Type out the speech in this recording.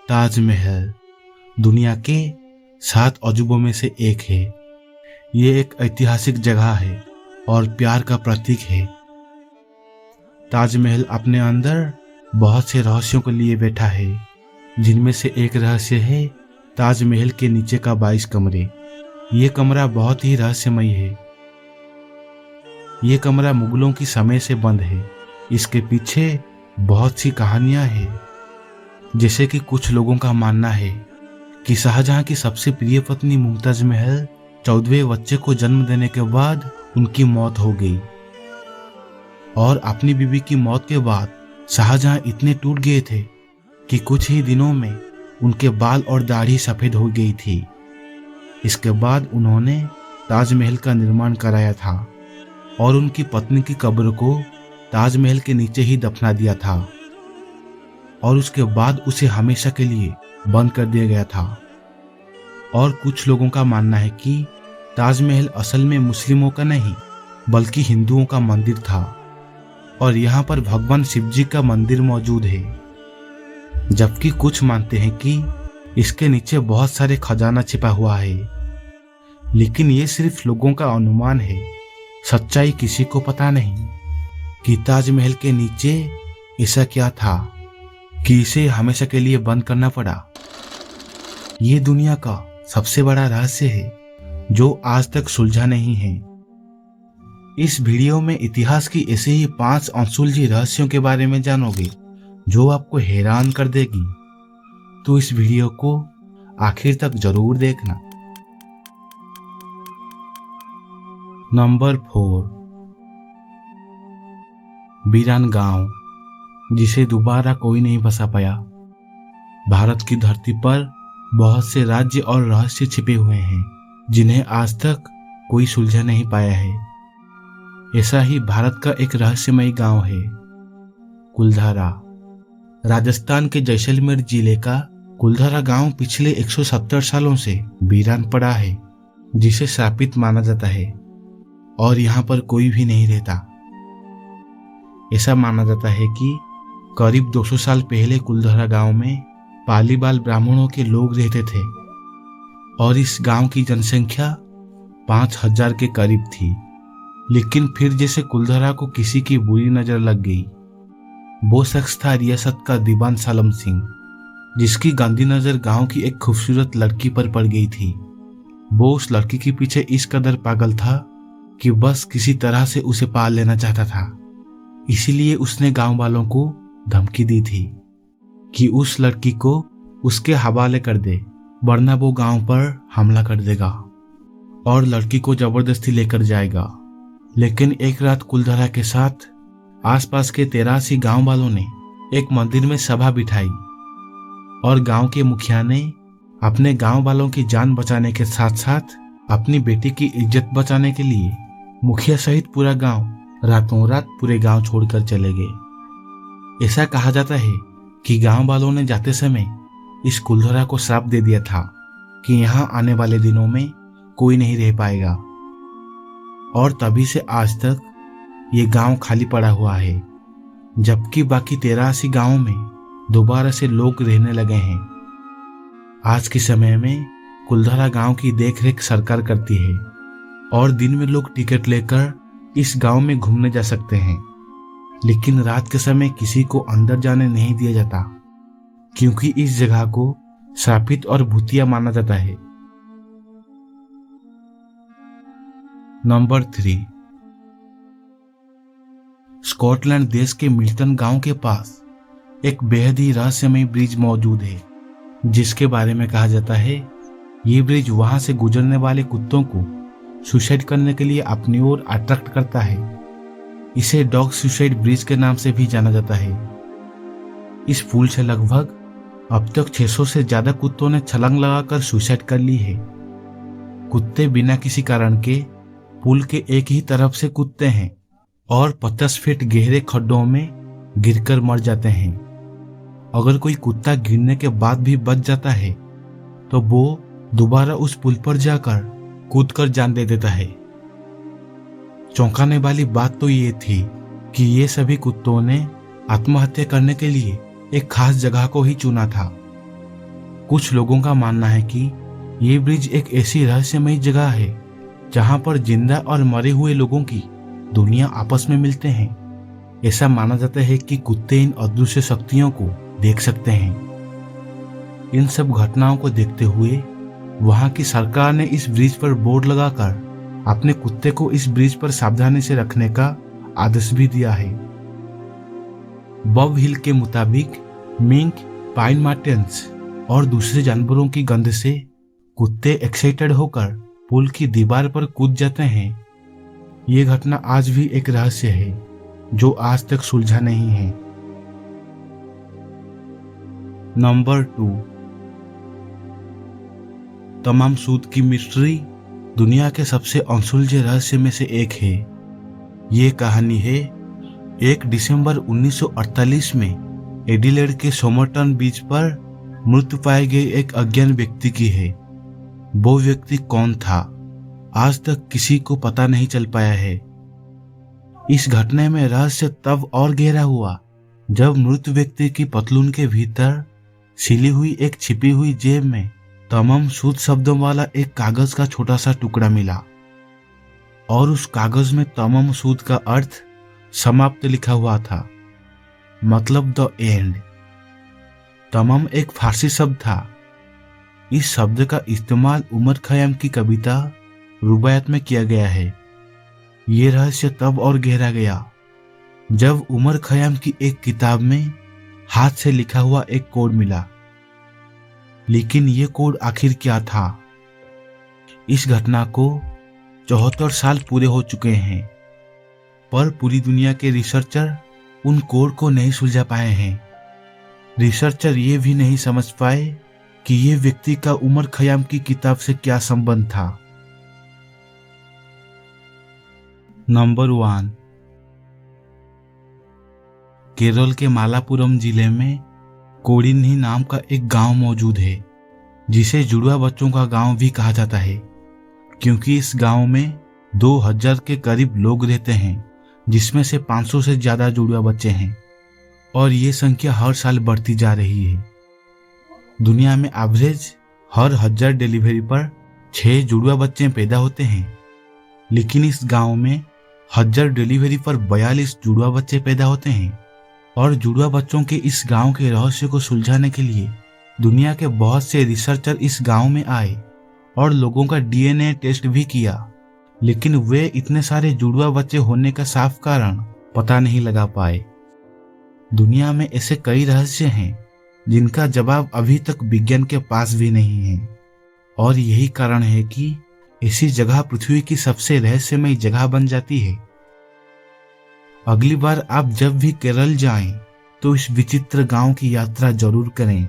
ताजमहल दुनिया के 7 अजूबों में से एक है। ये एक ऐतिहासिक जगह है और प्यार का प्रतीक है। ताजमहल अपने अंदर बहुत से रहस्यों को लिए बैठा है, जिनमें से एक रहस्य है ताजमहल के नीचे का 22 कमरे। ये कमरा बहुत ही रहस्यमय है। ये कमरा मुगलों की समय से बंद है। इसके पीछे बहुत सी कहानियां हैं। जैसे कि कुछ लोगों का मानना है कि शाहजहां की सबसे प्रिय पत्नी मुमताज महल 14वें बच्चे को जन्म देने के बाद उनकी मौत हो गई और अपनी बीवी की मौत के बाद शाहजहां इतने टूट गए थे कि कुछ ही दिनों में उनके बाल और दाढ़ी सफेद हो गई थी। इसके बाद उन्होंने ताजमहल का निर्माण कराया था और उनकी पत्नी की कब्र को ताजमहल के नीचे ही दफना दिया था और उसके बाद उसे हमेशा के लिए बंद कर दिया गया था। और कुछ लोगों का मानना है कि ताजमहल असल में मुस्लिमों का नहीं बल्कि हिंदुओं का मंदिर था और यहाँ पर भगवान शिव जी का मंदिर मौजूद है। जबकि कुछ मानते हैं कि इसके नीचे बहुत सारे खजाना छिपा हुआ है, लेकिन ये सिर्फ लोगों का अनुमान है। सच्चाई किसी को पता नहीं कि ताजमहल के नीचे ऐसा क्या था कि इसे हमेशा के लिए बंद करना पड़ा। ये दुनिया का सबसे बड़ा रहस्य है जो आज तक सुलझा नहीं है। इस वीडियो में इतिहास की ऐसे ही 5 अनसुलझे रहस्यों के बारे में जानोगे जो आपको हैरान कर देगी। तो इस वीडियो को आखिर तक जरूर देखना। नंबर 4, वीरान गांव जिसे दोबारा कोई नहीं बसा पाया। भारत की धरती पर बहुत से राज्य और रहस्य छिपे हुए हैं जिन्हें आज तक कोई सुलझा नहीं पाया है। ऐसा ही भारत का एक रहस्यमय गांव है कुलधारा। राजस्थान के जैसलमेर जिले का कुलधारा गांव पिछले 170 सालों से वीरान पड़ा है, जिसे श्रापित माना जाता है और यहाँ पर कोई भी नहीं रहता। ऐसा माना जाता है कि करीब 200 साल पहले कुलधारा गांव में पालीबाल ब्राह्मणों के लोग रहते थे और इस गांव की जनसंख्या 5000 के करीब थी। लेकिन फिर जैसे कुलधारा को किसी की बुरी नजर लग गई। वो शख्स था रियासत का दीवान सालम सिंह, जिसकी गंदी नजर गांव की एक खूबसूरत लड़की पर पड़ गई थी। वो उस लड़की के पीछे इस कदर पागल था कि बस किसी तरह से उसे पाल लेना चाहता था। इसीलिए उसने गांव वालों को धमकी दी थी कि उस लड़की को उसके हवाले कर दे, वरना वो गांव पर हमला कर देगा और लड़की को जबरदस्ती लेकर जाएगा। लेकिन एक रात कुलधारा के साथ आसपास के 83 गांव वालों ने एक मंदिर में सभा बिठाई और गांव के मुखिया ने अपने गांव वालों की जान बचाने के साथ साथ अपनी बेटी की इज्जत बचाने के लिए मुखिया सहित पूरा गांव रातों रात पूरे गांव छोड़कर चले गए। ऐसा कहा जाता है कि गांव वालों ने जाते समय इस कुलधारा को श्राप दे दिया था कि यहाँ आने वाले दिनों में कोई नहीं रह पाएगा और तभी से आज तक ये गांव खाली पड़ा हुआ है, जबकि बाकी 83 गांवों में दोबारा से लोग रहने लगे हैं। आज के समय में कुलधारा गांव की देखरेख सरकार करती है और दिन में लोग टिकट लेकर इस गांव में घूमने जा सकते हैं, लेकिन रात के समय किसी को अंदर जाने नहीं दिया जाता क्योंकि इस जगह को श्रापित और भूतिया माना जाता है। नंबर 3, स्कॉटलैंड देश के मिल्टन गांव के पास एक बेहद ही रहस्यमय ब्रिज मौजूद है, जिसके बारे में कहा जाता है ये ब्रिज वहां से गुजरने वाले कुत्तों को सुसाइड करने के लिए अपनी ओर अट्रैक्ट करता है। इसे डॉग सुसाइड ब्रिज के नाम से भी जाना जाता है। इस पुल से लगभग अब तक 600 से ज्यादा कुत्तों ने छलांग लगाकर सुसाइड कर ली है। कुत्ते बिना किसी कारण के पुल के एक ही तरफ से कूदते हैं और 50 फीट गहरे खड्डों में गिरकर मर जाते हैं। अगर कोई कुत्ता गिरने के बाद भी बच जाता है तो वो दोबारा उस पुल पर जाकर कूदकर जान दे देता है। चौंकाने वाली बात तो ये थी कि ये सभी कुत्तों ने आत्महत्या करने के लिए एक खास जगह को ही चुना था कुछ लोगों का मानना है कि ये ब्रिज एक ऐसी रहस्यमयी जगह है जहां पर जिंदा और मरे हुए लोगों की दुनिया आपस में मिलते हैं। ऐसा माना जाता है कि कुत्ते इन अदृश्य शक्तियों को देख सकते हैं। इन सब घटनाओं को देखते हुए वहां की सरकार ने इस ब्रिज पर बोर्ड लगाकर अपने कुत्ते को इस ब्रिज पर सावधानी से रखने का आदेश भी दिया है। बब हिल के मुताबिक मिंक, पाइन मार्टेंस और दूसरे जानवरों की गंध से कुत्ते एक्साइटेड होकर पुल की दीवार पर कूद जाते हैं। ये घटना आज भी एक रहस्य है जो आज तक सुलझा नहीं है। नंबर 2, तमाम सूद की मिस्ट्री दुनिया के सबसे अनसुलझे रहस्य में से एक है। ये कहानी है 1 दिसंबर 1948 में एडिलेड के सोमरटन बीच पर मृत पाए गए एक अज्ञात व्यक्ति की है। वो व्यक्ति कौन था, आज तक किसी को पता नहीं चल पाया है। इस घटना में रहस्य तब और गहरा हुआ जब मृत व्यक्ति की पतलून के भीतर सिली हुई एक छिपी हुई जेब में तमाम सूद शब्दों वाला एक कागज का छोटा सा टुकड़ा मिला और उस कागज में तमाम सूद का अर्थ समाप्त लिखा हुआ था, मतलब द एंड। तमाम एक फारसी शब्द था। इस शब्द का इस्तेमाल उमर खयाम की कविता रुबायत में किया गया है। ये रहस्य तब और गहरा गया जब उमर खयाम की एक किताब में हाथ से लिखा हुआ एक कोड मिला। लेकिन ये कोड आखिर क्या था? इस घटना को 74 साल पूरे हो चुके हैं, पर पूरी दुनिया के रिसर्चर उन कोड को नहीं सुलझा पाए हैं। रिसर्चर ये भी नहीं समझ पाए कि ये व्यक्ति का उमर खयाम की किताब से क्या संबंध था। नंबर 1, केरल के मालापुरम जिले में कोडिन्ही नाम का एक गांव मौजूद है, जिसे जुड़वा बच्चों का गांव भी कहा जाता है, क्योंकि इस गांव में 2000 के करीब लोग रहते हैं, जिसमें से 500 से ज्यादा जुड़वा बच्चे हैं और ये संख्या हर साल बढ़ती जा रही है। दुनिया में एवरेज हर 1000 डिलीवरी पर 6 जुड़वा बच्चे पैदा होते हैं, लेकिन इस गांव में 1000 डिलीवरी पर 42 जुड़वा बच्चे पैदा होते हैं। और जुड़वा बच्चों के इस गांव के रहस्य को सुलझाने के लिए दुनिया के बहुत से रिसर्चर इस गांव में आए और लोगों का डीएनए टेस्ट भी किया, लेकिन वे इतने सारे जुड़वा बच्चे होने का साफ कारण पता नहीं लगा पाए। दुनिया में ऐसे कई रहस्य हैं जिनका जवाब अभी तक विज्ञान के पास भी नहीं है, और यही कारण है कि ऐसी जगह पृथ्वी की सबसे रहस्यमयी जगह बन जाती है। अगली बार आप जब भी केरल जाएं तो इस विचित्र गांव की यात्रा जरूर करें।